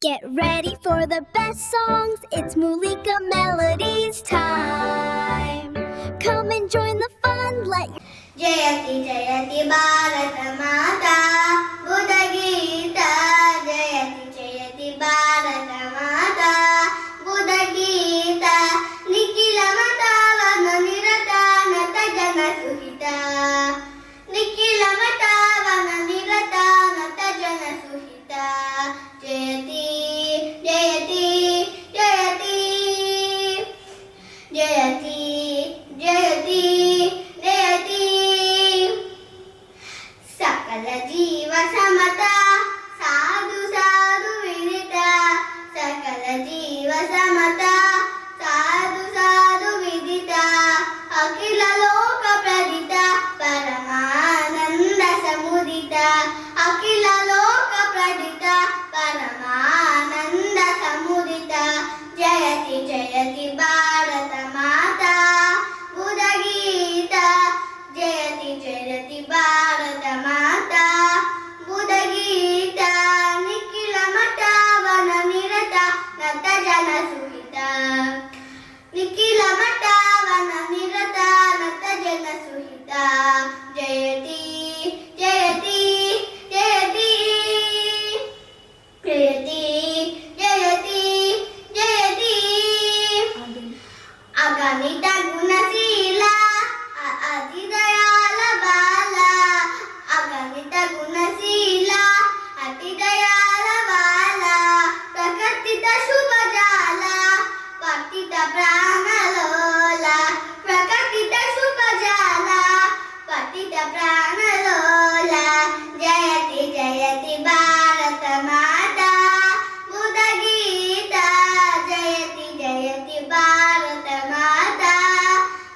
Get ready for the best songs. It's Mulika Melodies time. Come and join the fun. Let Jayati Jayati Bharata Mata Buddha Gita. Jayati Jayati Bharata Mata Buddha Gita. Nikhila Mata Vana Nirata Nata Jana Suhita. Nikhila Mata Vana Nirata Nata Jana Suhita. Jayati Jayati Jayati Jayati Jayati Jayati Sakala Jiva Samata Sadhu Sadhu Vidita. Sakala Jiva Samata Sadhu Sadhu Vidita. Akhila Loka Pradita Paramananda Samudita. Akhila Loka Pradita Paramananda Samudita. Jayati Jayati Bharata Mata Buddha Gita. Jayati Jayati Bharata Mata Buddha Gita. Nikhila Mata Vana Nirata Nata Jana Suhita. Nikhila Mata Vana Nirata Nata Jana Suhita. Jayati Jayati Jayati Jayati Jayati Jayati Aganita Gunasila Atidayala Bala. Aganita Gunasila Atidayala Bala. Prakatita Shubhajala Patita Pranalola. Prakatita Shubhajala Patita Pranalola. Jayati Jayati Bharata Mata Buddha Gita. Jayati Jayati Bharata Mata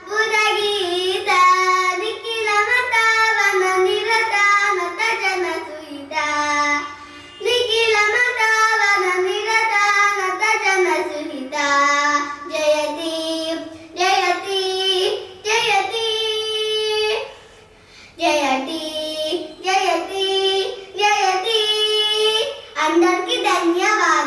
Buddha Gita. Nikhila Mata Vana Nirata Nata Jana Suhita. Nikhila Mata Vana Nirata Nata Jana Suhita. Jayati Jayati Jayati Jayati Jayati Jayati అందరికీ ధన్యవాదాలు.